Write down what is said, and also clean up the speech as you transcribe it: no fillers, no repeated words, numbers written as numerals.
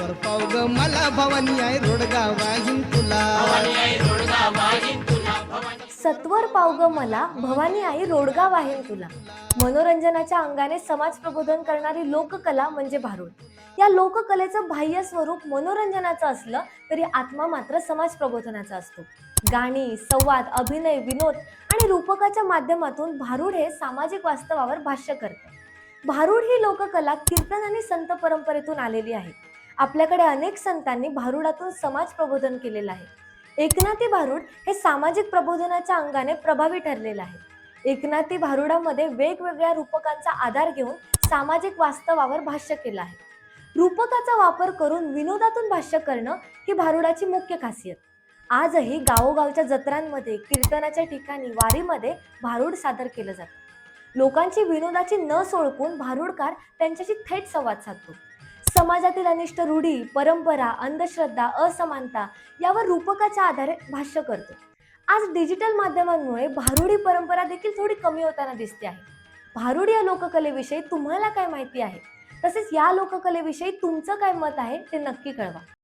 सत्वर पाव ग मला भवानी आहे रोडगा वाहीन तुला. सत्वर पाव ग मला भवानी आई रोडगा वाहीन तुला. मनोरंजनाच्या अंगाने समाज प्रबोधन करणारी लोककला म्हणजे भारुड. या लोककलेचं बाह्य स्वरूप मनोरंजनाचं असलं तरी आत्मा मात्र समाज प्रबोधनाचा असतो. गाणी, संवाद, अभिनय, विनोद आणि रूपकाच्या माध्यमातून भारुड हे सामाजिक वास्तवावर भाष्य करते. भारुड ही लोककला कीर्तन आणि संत परंपरेतून आलेली आहे. आपल्याकडे अनेक संतांनी भारुडातून समाज प्रबोधन केलेलं आहे. एकनाथी भारुड हे सामाजिक प्रबोधनाच्या अंगाने प्रभावी ठरलेलं आहे. एकनाथी भारुडामध्ये वेगवेगळ्या रूपकांचा आधार घेऊन सामाजिक वास्तवावर भाष्य केलं आहे. रूपकाचा वापर करून विनोदातून भाष्य करणं ही भारुडाची मुख्य खासियत. आजही गावोगावच्या जत्रांमध्ये, कीर्तनाच्या ठिकाणी, वारीमध्ये भारुड सादर केलं जातं. लोकांची विनोदाची नस ओळखून भारुडकार त्यांच्याशी थेट संवाद साधतो. समाजातील अनिष्ट रूढी, परंपरा, अंधश्रद्धा, असमानता यावर रूपकाच्या आधारे भाष्य करतो. आज डिजिटल माध्यमांमुळे भारुडी परंपरा देखील थोडी कमी होताना दिसते आहे. भारुड या लोककलेविषयी तुम्हाला काय माहिती आहे? तसेच या लोककलेविषयी तुमचं काय मत आहे ते नक्की कळवा.